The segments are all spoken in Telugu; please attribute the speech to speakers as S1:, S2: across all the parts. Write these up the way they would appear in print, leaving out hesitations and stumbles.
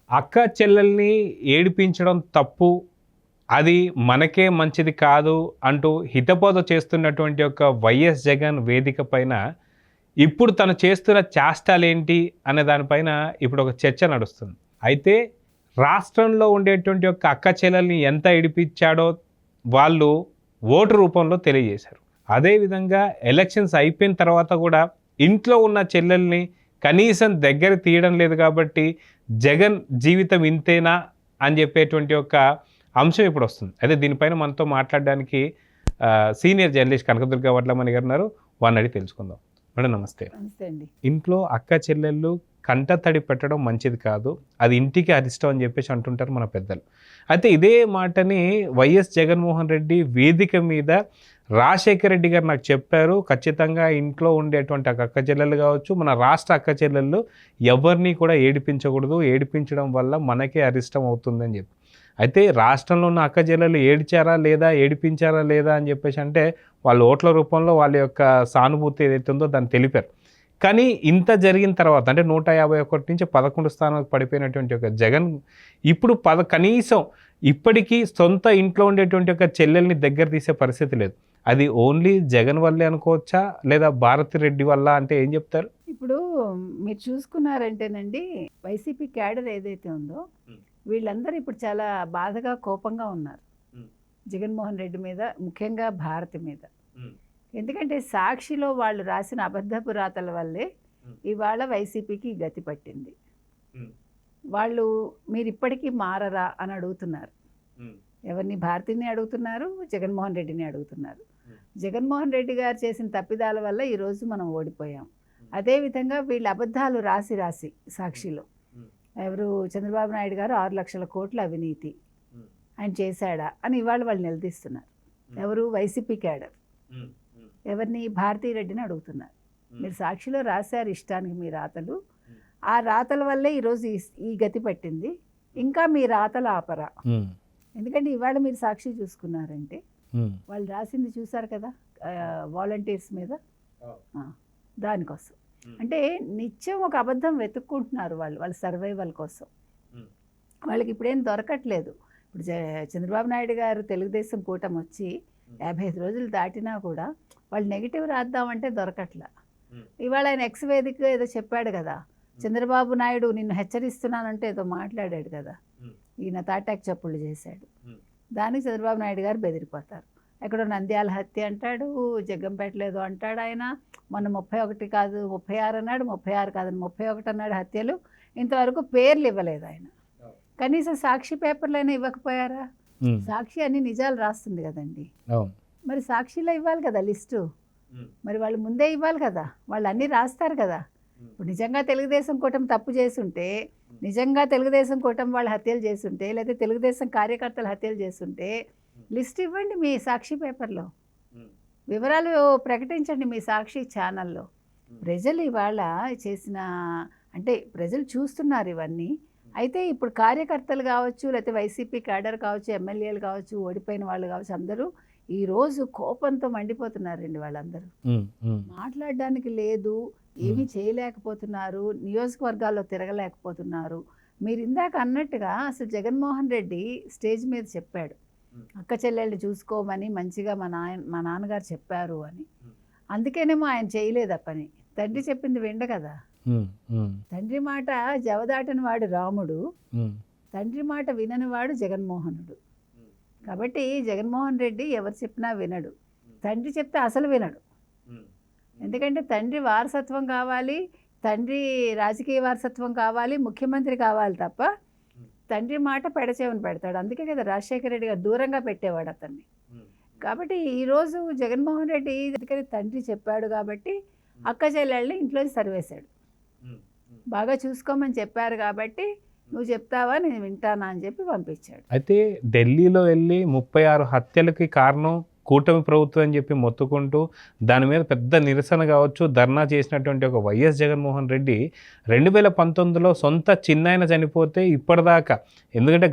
S1: అక్క చెల్లెల్ని ఏడిపించడం తప్పు, అది మనకే మంచిది కాదు అంటూ హితబోధ చేస్తున్నటువంటి ఒక వైఎస్ జగన్ వేదిక పైన ఇప్పుడు తను చేస్తున్న చేష్టాలేంటి అనే దానిపైన ఇప్పుడు ఒక చర్చ నడుస్తుంది. అయితే రాష్ట్రంలో ఉండేటువంటి ఒక అక్క చెల్లెల్ని ఎంత ఏడిపించాడో వాళ్ళు ఓటు రూపంలో తెలియజేశారు. అదేవిధంగా ఎలక్షన్స్ అయిపోయిన తర్వాత కూడా ఇంట్లో ఉన్న చెల్లెల్ని కనీసం దగ్గర తీయడం లేదు కాబట్టి జగన్ జీవితం ఇంతేనా అని చెప్పేటువంటి ఒక అంశం ఇప్పుడు వస్తుంది. అయితే దీనిపైన మనతో మాట్లాడడానికి సీనియర్ జర్నలిస్ట్ కనకదుర్గ వడ్లమణి గారు ఉన్నారు. వారిని అడిగి తెలుసుకుందాం. మేడం నమస్తే.
S2: నమస్తే అండి.
S1: ఇంట్లో అక్క చెల్లెళ్ళు కంటతడి పెట్టడం మంచిది కాదు, అది ఇంటికి అరిష్టం అని చెప్పేసి అంటుంటారు మన పెద్దలు. అయితే ఇదే మాటని వైఎస్ జగన్మోహన్ రెడ్డి వేదిక మీద రాజశేఖర రెడ్డి గారు నాకు చెప్పారు, ఖచ్చితంగా ఇంట్లో ఉండేటువంటి అక్క చెల్లెళ్ళు కావచ్చు, మన రాష్ట్ర అక్క చెల్లెళ్ళు ఎవరిని కూడా ఏడిపించకూడదు, ఏడిపించడం వల్ల మనకే అరిష్టం అవుతుందని చెప్పి. అయితే రాష్ట్రంలో ఉన్న అక్క చెల్లెళ్ళు ఏడిచారా లేదా, ఏడిపించారా లేదా అని చెప్పేసి అంటే వాళ్ళ ఓట్ల రూపంలో వాళ్ళ యొక్క సానుభూతి ఏదైతే ఉందో దాన్ని తెలిపారు. కానీ ఇంత జరిగిన తర్వాత అంటే 151 నుంచి 11 స్థానాలకు పడిపోయినటువంటి ఒక జగన్ ఇప్పుడు కనీసం ఇప్పటికీ సొంత ఇంట్లో ఉండేటువంటి ఒక చెల్లెల్ని దగ్గర తీసే పరిస్థితి లేదు. అది ఓన్లీ జగన్ వల్లే అనుకోవచ్చా లేదా భారతి రెడ్డి వల్ల అంటే ఏం చెప్తారు?
S2: ఇప్పుడు మీరు చూసుకున్నారంటేనండి, వైసీపీ క్యాడర్ ఏదైతే ఉందో వీళ్ళందరూ ఇప్పుడు చాలా బాధగా కోపంగా ఉన్నారు జగన్మోహన్ రెడ్డి మీద, ముఖ్యంగా భారతి మీద. ఎందుకంటే సాక్షిలో వాళ్ళు రాసిన అబద్ధపు రాతల వల్లే ఇవాళ వైసీపీకి గతి పట్టింది. వాళ్ళు మీరు ఇప్పటికీ మారరా అని అడుగుతున్నారు. ఎవరిని? భారతిని అడుగుతున్నారు, జగన్మోహన్ రెడ్డిని అడుగుతున్నారు. జగన్మోహన్ రెడ్డి గారు చేసిన తప్పిదాల వల్ల ఈరోజు మనం ఓడిపోయాం. అదేవిధంగా వీళ్ళు అబద్ధాలు రాసి రాసి సాక్షిలో ఎవరు చంద్రబాబు నాయుడు గారు 6 లక్షల కోట్ల అవినీతి ఆయన చేశాడా అని ఇవాళ వాళ్ళు నిలదీస్తున్నారు. ఎవరు? YCP cadre. ఎవరిని? భారతీ రెడ్డిని అడుగుతున్నారు. మీరు సాక్షిలో రాశారు ఇష్టానికి మీ రాతలు, ఆ రాతల వల్లే ఈరోజు ఈ గతి పట్టింది, ఇంకా మీ రాతలు ఆపరా? ఎందుకంటే ఇవాళ మీరు సాక్షి చూసుకున్నారంటే వాళ్ళు రాసింది చూసారు కదా, వాలంటీర్స్ మీద, దానికోసం అంటే నిత్యం ఒక అబద్ధం వెతుక్కుంటున్నారు వాళ్ళ సర్వైవల్ కోసం. వాళ్ళకి ఇప్పుడేం దొరకట్లేదు. ఇప్పుడు చంద్రబాబు నాయుడు గారు తెలుగుదేశం కూటమి వచ్చి 55 రోజులు దాటినా కూడా వాళ్ళు నెగిటివ్ రాద్దామంటే దొరకట్లా. ఇవాళ ఆయన ఎక్స్ వేదిక ఏదో చెప్పాడు కదా, చంద్రబాబు నాయుడు నిన్ను హెచ్చరిస్తున్నానంటే ఏదో మాట్లాడాడు కదా, ఈయన తాటాక్ చప్పుళ్ళు చేశాడు. దానికి చంద్రబాబు నాయుడు గారు బెదిరిపోతారు. ఎక్కడో నంద్యాల హత్య అంటాడు, జగ్గంపేటలో ఏదో అంటాడు ఆయన, మొన్న 31 కాదు 36 అన్నాడు, 36 కాదని 31 అన్నాడు హత్యలు. ఇంతవరకు పేర్లు ఇవ్వలేదు ఆయన. కనీసం సాక్షి పేపర్లైనా ఇవ్వకపోయారా? సాక్షి అన్ని నిజాలు రాస్తుంది కదండి, మరి సాక్షిలో ఇవ్వాలి కదా లిస్టు, మరి వాళ్ళు ముందే ఇవ్వాలి కదా, వాళ్ళు అన్నీ రాస్తారు కదా. ఇప్పుడు నిజంగా తెలుగుదేశం కూటమి తప్పు చేసుంటే, నిజంగా తెలుగుదేశం కూటమి వాళ్ళు హత్యలు చేస్తుంటే, లేదా తెలుగుదేశం కార్యకర్తలు హత్యలు చేస్తుంటే లిస్ట్ ఇవ్వండి మీ సాక్షి పేపర్లో, వివరాలు ప్రకటించండి మీ సాక్షి ఛానల్లో. ప్రజలు ఇవాళ చేసిన అంటే ప్రజలు చూస్తున్నారు ఇవన్నీ. అయితే ఇప్పుడు కార్యకర్తలు కావచ్చు, లేకపోతే వైసీపీ క్యాడర్ కావచ్చు, ఎమ్మెల్యేలు కావచ్చు, ఓడిపోయిన వాళ్ళు కావచ్చు, అందరూ ఈరోజు కోపంతో మండిపోతున్నారండి. వాళ్ళందరూ మాట్లాడడానికి లేదు, ఏమీ చేయలేకపోతున్నారు, నియోజకవర్గాల్లో తిరగలేకపోతున్నారు. మీరు ఇందాక అన్నట్టుగా అసలు జగన్మోహన్ రెడ్డి స్టేజ్ మీద చెప్పాడు, అక్క చెల్లెళ్ళు చూసుకోమని మంచిగా మా నాన్నగారు చెప్పారు అని. అందుకేనేమో ఆయన చేయలేదు ఆ పని. తండ్రి చెప్పింది విండ కదా, తండ్రి మాట జవదాటని వాడు రాముడు, తండ్రి మాట వినని వాడు జగన్మోహనుడు. కాబట్టి జగన్మోహన్ రెడ్డి ఎవరు చెప్పినా వినడు, తండ్రి చెప్తే అసలు వినడు. ఎందుకంటే తండ్రి వారసత్వం కావాలి, తండ్రి రాజకీయ వారసత్వం కావాలి, ముఖ్యమంత్రి కావాలి తప్ప తండ్రి మాట పెడచేవని పెడతాడు. అందుకే కదా రాజశేఖర రెడ్డి గారు దూరంగా పెట్టేవాడు అతన్ని. కాబట్టి ఈరోజు జగన్మోహన్ రెడ్డి ఎందుకని తండ్రి చెప్పాడు కాబట్టి అక్క చెల్లెళ్ళని ఇంట్లోంచి సరివేశాడు. బాగా చూసుకోమని చెప్పారు కాబట్టి నువ్వు చెప్తావా నేను వింటానా అని చెప్పి పంపించాడు.
S1: అయితే ఢిల్లీలో వెళ్ళి 36 హత్యలకి కారణం కూటమి ప్రభుత్వం అని చెప్పి మొత్తుకుంటూ దాని మీద పెద్ద నిరసన కావచ్చు, ధర్నా చేసినటువంటి ఒక వైఎస్ జగన్మోహన్ రెడ్డి 2019లో సొంత చిన్నాయన చనిపోతే ఇప్పటిదాకా, ఎందుకంటే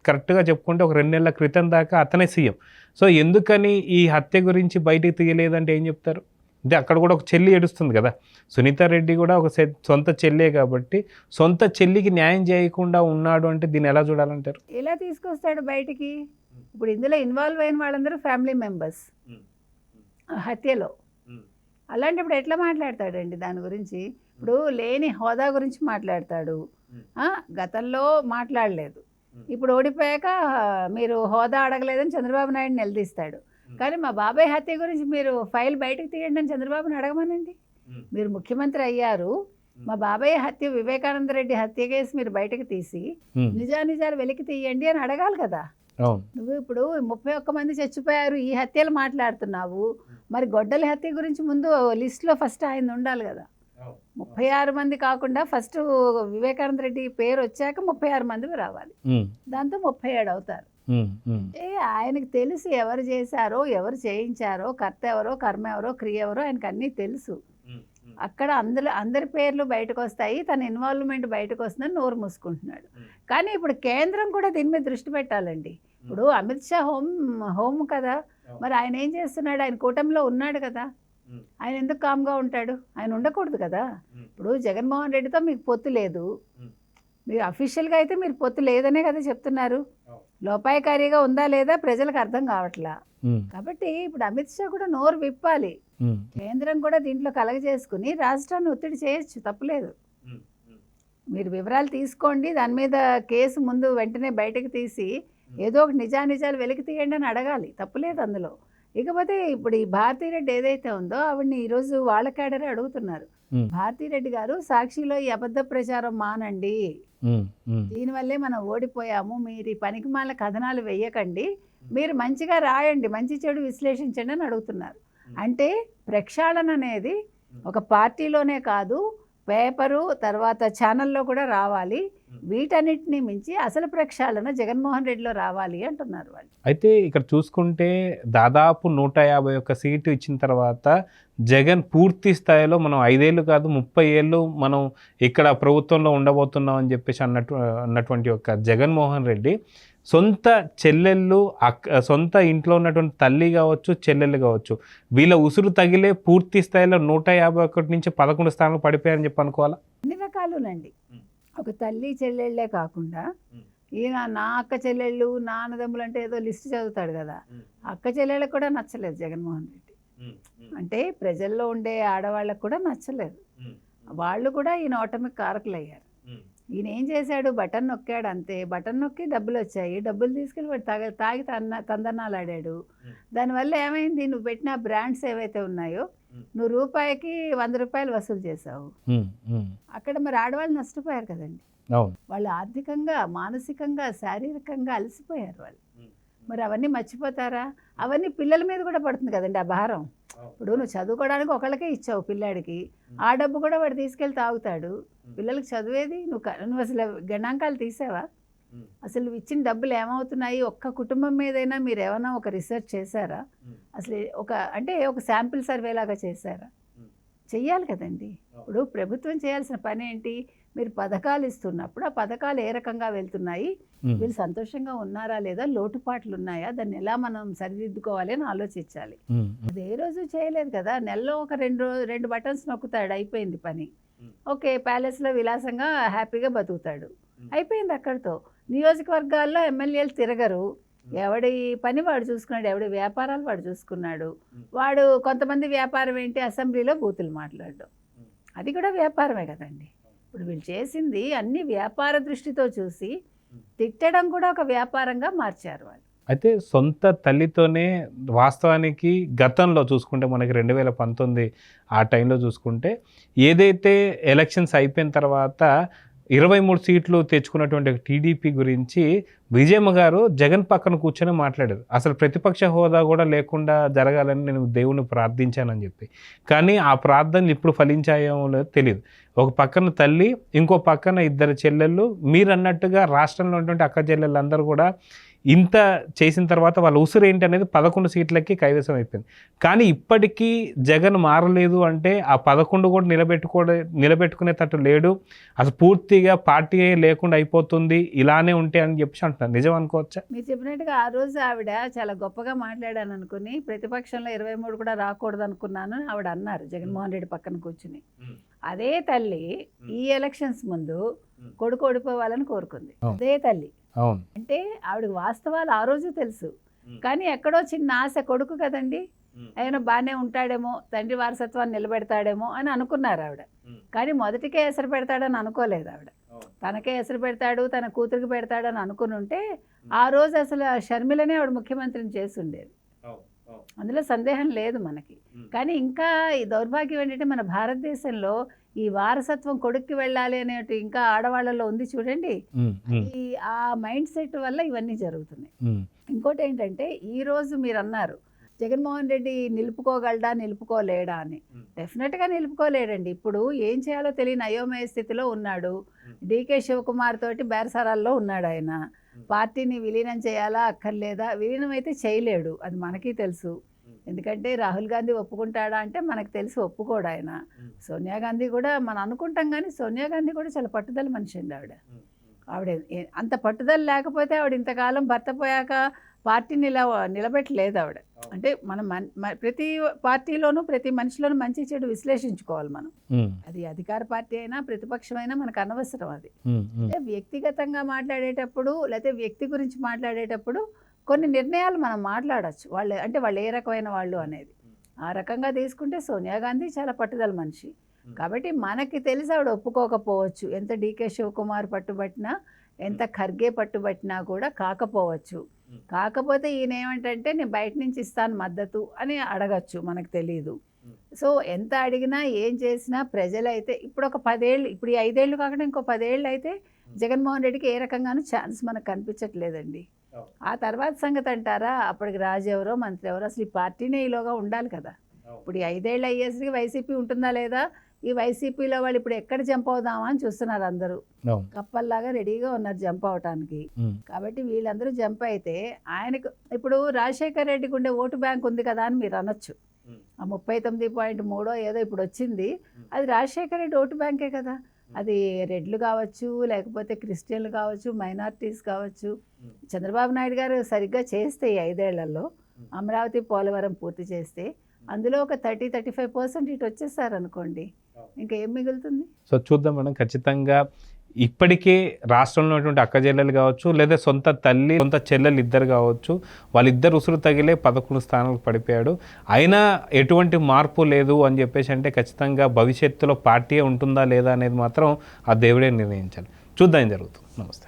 S1: కరెక్ట్గా చెప్పుకుంటే ఒక 2 నెలల క్రితం దాకా అతనే సీఎం. సో ఎందుకని ఈ హత్య గురించి బయటికి తీయలేదంటే ఏం చెప్తారు? అంటే అక్కడ కూడా ఒక చెల్లి ఏడుస్తుంది కదా, సునీత రెడ్డి కూడా ఒక సొంత చెల్లే కాబట్టి సొంత చెల్లికి న్యాయం చేయకుండా ఉన్నాడు అంటే దీన్ని ఎలా చూడాలంటారు?
S2: ఎలా తీసుకొస్తాడు బయటికి? ఇప్పుడు ఇందులో ఇన్వాల్వ్ అయిన వాళ్ళందరూ ఫ్యామిలీ మెంబర్స్ హత్యలో. అలాంటప్పుడు ఎట్లా మాట్లాడతాడండి దాని గురించి? ఇప్పుడు లేని హోదా గురించి మాట్లాడతాడు. గతంలో మాట్లాడలేదు, ఇప్పుడు ఓడిపోయాక మీరు హోదా అడగలేదని చంద్రబాబు నాయుడు నిలదీస్తాడు. కానీ మా బాబాయ్ హత్య గురించి మీరు ఫైల్ బయటకు తీయండి అని చంద్రబాబుని అడగమనండి. మీరు ముఖ్యమంత్రి అయ్యారు, మా బాబాయ్ హత్య, వివేకానంద రెడ్డి హత్య కేసు మీరు బయటకు తీసి నిజానిజాలు వెలికి తీయండి అని అడగాలి కదా. నువ్వు ఇప్పుడు 31 మంది చచ్చిపోయారు, ఈ హత్యలు మాట్లాడుతున్నావు, మరి గొడ్డలి హత్య గురించి ముందు లిస్ట్లో ఫస్ట్ ఆయన ఉండాలి కదా. 36 మంది కాకుండా ఫస్ట్ వివేకానంద రెడ్డి పేరు వచ్చాక 36 మంది రావాలి, దాంతో 37 అవుతారు. ఆయనకు తెలుసు ఎవరు చేశారో, ఎవరు చేయించారో, కర్త ఎవరో, కర్మ ఎవరో, క్రియ ఎవరో ఆయనకు అన్నీ తెలుసు. అక్కడ అందరి పేర్లు బయటకు వస్తాయి, తన ఇన్వాల్వ్మెంట్ బయటకు వస్తుందని నోరు మూసుకుంటున్నాడు. కానీ ఇప్పుడు కేంద్రం కూడా దీని మీద దృష్టి పెట్టాలండి. ఇప్పుడు అమిత్ షా హోమ్ కదా, మరి ఆయన ఏం చేస్తున్నాడు? ఆయన కూటమిలో ఉన్నాడు కదా, ఆయన ఎందుకు కామ్గా ఉంటాడు? ఆయన ఉండకూడదు కదా. ఇప్పుడు జగన్మోహన్ రెడ్డితో మీకు పొత్తు లేదు, మీరు అఫీషియల్గా అయితే మీరు పొత్తు లేదనే కదా చెప్తున్నారు. లోపాయకారిగా ఉందా లేదా ప్రజలకు అర్థం కావట్లా. కాబట్టి ఇప్పుడు అమిత్ షా కూడా నోరు విప్పాలి, కేంద్రం కూడా దీంట్లో కలగజేసుకుని రాష్ట్రాన్ని ఒత్తిడి చేయొచ్చు, తప్పులేదు. మీరు వివరాలు తీసుకోండి, దాని మీద కేసు ముందు వెంటనే బయటకు తీసి ఏదో ఒక నిజానిజాలు వెలికి తీయండి అని అడగాలి, తప్పులేదు అందులో. ఇకపోతే ఇప్పుడు ఈ భారతీరెడ్డి ఏదైతే ఉందో ఆవిడ్ని ఈరోజు వాళ్ళ కేడరే అడుగుతున్నారు. భారతీరెడ్డి గారు, సాక్షిలో ఈ అబద్ధ ప్రచారం మానండి, దీనివల్లే మనం ఓడిపోయాము, మీరు ఈ పనికిమాల కథనాలు వెయ్యకండి, మీరు మంచిగా రాయండి, మంచి చెడు విశ్లేషించండి అని అడుగుతున్నారు. అంటే ప్రక్షాళన అనేది ఒక పార్టీలోనే కాదు, పేపరు తర్వాత ఛానల్లో కూడా రావాలి. వీటన్నిటిని మించి అసలు ప్రక్షాళన జగన్మోహన్ రెడ్డిలో రావాలి అంటున్నారు వాళ్ళు.
S1: అయితే ఇక్కడ చూసుకుంటే దాదాపు 151 సీటు ఇచ్చిన తర్వాత జగన్ పూర్తి స్థాయిలో మనం 5 ఏళ్ళు కాదు 30 ఏళ్ళు మనం ఇక్కడ ప్రభుత్వంలో ఉండబోతున్నాం అని చెప్పేసి అన్నటువంటి ఒక జగన్మోహన్ రెడ్డి సొంత చెల్లెళ్ళు, సొంత ఇంట్లో ఉన్నటువంటి తల్లి కావచ్చు, చెల్లెళ్ళు కావచ్చు, వీళ్ళ ఉసురు తగిలే పూర్తి స్థాయిలో 151 నుంచి 11 స్థానాలు పడిపోయారని చెప్పి అనుకోవాలా?
S2: అన్ని రకాలునండి. ఒక తల్లి చెల్లెళ్ళే కాకుండా ఈయన నా అక్క చెల్లెళ్ళు, నా అన్నదమ్ములు అంటే ఏదో లిస్ట్ చదువుతాడు కదా, అక్క చెల్లెళ్ళకు కూడా నచ్చలేదు జగన్మోహన్ రెడ్డి. అంటే ప్రజల్లో ఉండే ఆడవాళ్ళకు కూడా నచ్చలేదు, వాళ్ళు కూడా ఈయన ఓటమికి కారకులయ్యారు. ఈయన ఏం చేశాడు? బటన్ నొక్కాడు అంతే, బటన్ నొక్కి డబ్బులు వచ్చాయి, డబ్బులు తీసుకెళ్ళి వాడు తాగి తందనాలు ఆడాడు. దానివల్ల ఏమైంది? నువ్వు పెట్టిన బ్రాండ్స్ ఏవైతే ఉన్నాయో నువ్వు రూపాయికి 100 రూపాయలు వసూలు చేసావు. అక్కడ మరి ఆడవాళ్ళు నష్టపోయారు కదండి. వాళ్ళు ఆర్థికంగా, మానసికంగా, శారీరకంగా అలసిపోయారు వాళ్ళు. మరి అవన్నీ మర్చిపోతారా? అవన్నీ పిల్లల మీద కూడా పడుతుంది కదండి ఆ భారం. ఇప్పుడు నువ్వు చదువుకోవడానికి ఒకళ్ళకే ఇచ్చావు పిల్లాడికి, ఆ డబ్బు కూడా వాడు తీసుకెళ్ళి తాగుతాడు. పిల్లలకి చదివేది నువ్వు అసలు గణాంకాలు తీసావా? అసలు నువ్వు ఇచ్చిన డబ్బులు ఏమవుతున్నాయి? ఒక్క కుటుంబం మీదైనా మీరు ఏమైనా ఒక రీసెర్చ్ చేశారా? అసలు ఒక శాంపిల్ సర్వే లాగా చేశారా? చెయ్యాలి కదండి. ఇప్పుడు ప్రభుత్వం చేయాల్సిన పని ఏంటి? మీరు పథకాలు ఇస్తున్నప్పుడు ఆ పథకాలు ఏ రకంగా వెళ్తున్నాయి, వీళ్ళు సంతోషంగా ఉన్నారా లేదా, లోటుపాట్లు ఉన్నాయా, దాన్ని ఎలా మనం సరిదిద్దుకోవాలి అని ఆలోచించాలి. అది ఏ రోజు చేయలేదు కదా. నెలలో ఒక రెండు బటన్స్ నొక్కుతాడు, అయిపోయింది పని. ఓకే, ప్యాలెస్లో విలాసంగా హ్యాపీగా బతుకుతాడు, అయిపోయింది అక్కడితో. నియోజకవర్గాల్లో ఎమ్మెల్యేలు తిరగరు, ఎవడి పని వాడు చూసుకున్నాడు, ఎవడి వ్యాపారాలు వాడు చూసుకున్నాడు. వాడు కొంతమంది వ్యాపారం ఏంటి? అసెంబ్లీలో బూతులు మాట్లాడడం, అది కూడా వ్యాపారమే కదండి. ఇప్పుడు వీళ్ళు చేసింది అన్ని వ్యాపార దృష్టితో చూసి తిట్టడం కూడా ఒక వ్యాపారంగా మార్చారు వాళ్ళు.
S1: అయితే సొంత తల్లితోనే వాస్తవానికి గతంలో చూసుకుంటే మనకి 2019 ఆ టైంలో చూసుకుంటే ఏదైతే ఎలక్షన్స్ అయిపోయిన తర్వాత 23 సీట్లు తెచ్చుకున్నటువంటి టీడీపీ గురించి విజయమ్మ గారు జగన్ పక్కన కూర్చొని మాట్లాడారు. అసలు ప్రతిపక్ష హోదా కూడా లేకుండా జరగాలని నేను దేవుని ప్రార్థించానని చెప్పి. కానీ ఆ ప్రార్థనలు ఇప్పుడు ఫలించాయో లేదో తెలియదు. ఒక పక్కన తల్లి, ఇంకో పక్కన 2 చెల్లెళ్ళు. మీరు అన్నట్టుగా రాష్ట్రంలో ఉన్నటువంటి అక్క చెల్లెళ్ళందరూ కూడా ఇంత చేసిన తర్వాత వాళ్ళ ఉసురు ఏంటి అనేది 11 సీట్లకి కైవసం అయిపోయింది. కానీ ఇప్పటికీ జగన్ మారలేదు అంటే ఆ 11 కూడా నిలబెట్టుకునేటట్టు లేడు, అసలు పూర్తిగా పార్టీ లేకుండా అయిపోతుంది ఇలానే ఉంటే అని చెప్పేసి అంటున్నారు. నిజం అనుకోవచ్చా?
S2: మీరు చెప్పినట్టుగా ఆ రోజు ఆవిడ చాలా గొప్పగా మాట్లాడాను అనుకుని ప్రతిపక్షంలో 23 కూడా రాకూడదు అనుకున్నాను ఆవిడ అన్నారు జగన్మోహన్ రెడ్డి పక్కన కూర్చుని. అదే తల్లి ఈ ఎలక్షన్స్ ముందు కొడుకు ఓడిపోవాలని కోరుకుంది. అదే తల్లి.
S1: అవును.
S2: అంటే ఆవిడకి వాస్తవాలు ఆ రోజు తెలుసు, కానీ ఎక్కడో చిన్న ఆశ, కొడుకు కదండి ఆయన బాగానే ఉంటాడేమో, తండ్రి వారసత్వాన్ని నిలబెడతాడేమో అని అనుకున్నారు ఆవిడ. కానీ మొదటికే ఎసరు పెడతాడని అనుకోలేదు ఆవిడ. తనకే ఎసరు పెడతాడు, తన కూతురికి పెడతాడని అనుకుని ఉంటే ఆ రోజు అసలు షర్మిలనే ఆవిడ ముఖ్యమంత్రిని చేసి ఉండేది, అందులో సందేహం లేదు మనకి. కానీ ఇంకా ఈ దౌర్భాగ్యం ఏంటంటే మన భారతదేశంలో ఈ వారసత్వం కొడుక్కి వెళ్ళాలి అనేటి ఇంకా ఆడవాళ్ళలో ఉంది చూడండి. ఈ ఆ మైండ్ సెట్ వల్ల ఇవన్నీ జరుగుతున్నాయి. ఇంకోటి ఏంటంటే ఈరోజు మీరు అన్నారు జగన్మోహన్ రెడ్డి నిలుపుకోగలడా నిలుపుకోలేడా అని. డెఫినెట్గా నిలుపుకోలేడండి. ఇప్పుడు ఏం చేయాలో తెలియని అయోమయ స్థితిలో ఉన్నాడు. డీకే శివకుమార్ తోటి బేరసారాల్లో ఉన్నాడు ఆయన. పార్టీని విలీనం చేయాలా అక్కర్లేదా? విలీనం అయితే చేయలేడు, అది మనకి తెలుసు. ఎందుకంటే రాహుల్ గాంధీ ఒప్పుకుంటాడా అంటే మనకు తెలిసి ఒప్పుకోడు ఆయన. సోనియా గాంధీ కూడా మనం అనుకుంటాం, కానీ సోనియా గాంధీ కూడా చాలా పట్టుదల మనిషి అండి ఆవిడ అంత పట్టుదల లేకపోతే ఆవిడ ఇంతకాలం భర్త పోయాక పార్టీని ఇలా నిలబెట్టలేదు ఆవిడ. అంటే మనం ప్రతి పార్టీలోనూ ప్రతి మనిషిలోనూ మంచి చెడు విశ్లేషించుకోవాలి మనం. అది అధికార పార్టీ అయినా ప్రతిపక్షమైనా మనకు అనవసరం అది. అంటే వ్యక్తిగతంగా మాట్లాడేటప్పుడు లేకపోతే వ్యక్తి గురించి మాట్లాడేటప్పుడు కొన్ని నిర్ణయాలు మనం మాట్లాడచ్చు, వాళ్ళు ఏ రకమైన వాళ్ళు అనేది. ఆ రకంగా తీసుకుంటే సోనియా గాంధీ చాలా పట్టుదల మనిషి కాబట్టి మనకి తెలిసి ఆవిడ ఒప్పుకోకపోవచ్చు. ఎంత డీకే శివకుమార్ పట్టుబట్టినా, ఎంత ఖర్గే పట్టుబట్టినా కూడా కాకపోవచ్చు. కాకపోతే ఈయన ఏమంటే నేను బయట నుంచి ఇస్తాను మద్దతు అని అడగచ్చు, మనకు తెలీదు. సో ఎంత అడిగినా ఏం చేసినా ప్రజలైతే ఇప్పుడు ఒక 10 ఏళ్ళు, ఇప్పుడు ఈ 5 ఏళ్ళు కాకుండా ఇంకో 10 ఏళ్ళు అయితే జగన్మోహన్ రెడ్డికి ఏ రకంగానూ ఛాన్స్ మనకు కనిపించట్లేదండి. ఆ తర్వాత సంగతి అంటారా, అప్పటికి రాజు ఎవరో మంత్రి ఎవరో, అసలు ఈ పార్టీనే ఈలోగా ఉండాలి కదా. ఇప్పుడు ఈ 5 ఏళ్ళు అయ్యేసరికి వైసీపీ ఉంటుందా లేదా, ఈ వైసీపీలో వాళ్ళు ఇప్పుడు ఎక్కడ జంప్ అవుదామా అని చూస్తున్నారు. అందరూ కప్పల్లాగా రెడీగా ఉన్నారు జంప్ అవటానికి. కాబట్టి వీళ్ళందరూ జంప్ అయితే ఆయనకు ఇప్పుడు రాజశేఖర్ రెడ్డికి ఉండే ఓటు బ్యాంక్ ఉంది కదా అని మీరు అనొచ్చు. ఆ 39.3 ఏదో ఇప్పుడు వచ్చింది, అది రాజశేఖర్ రెడ్డి ఓటు బ్యాంకే కదా. అది రెడ్లు కావచ్చు, లేకపోతే క్రిస్టియన్లు కావచ్చు, మైనారిటీస్ కావచ్చు. చంద్రబాబు నాయుడు గారు సరిగ్గా చేస్తే ఈ 5 ఏళ్లలో అమరావతి పోలవరం పూర్తి చేస్తే అందులో ఒక 30-35% ఇటు వచ్చేసారనుకోండి, ఇంకా ఏం మిగులుతుంది? సో
S1: చూద్దాం మేడం. ఖచ్చితంగా ఇప్పటికే రాష్ట్రంలో ఉన్నటువంటి అక్క చెల్లెలు కావచ్చు, లేదా సొంత తల్లి సొంత చెల్లెలు ఇద్దరు కావచ్చు, వాళ్ళిద్దరు ఉసురు తగిలే 11 స్థానాలకు పడిపోయాడు. అయినా ఎటువంటి మార్పు లేదు అని చెప్పేసి అంటే ఖచ్చితంగా భవిష్యత్తులో పార్టీ ఉంటుందా లేదా అనేది మాత్రం ఆ దేవుడే నిర్ణయించాలి. చూద్దాం ఏం జరుగుతుంది. నమస్తే.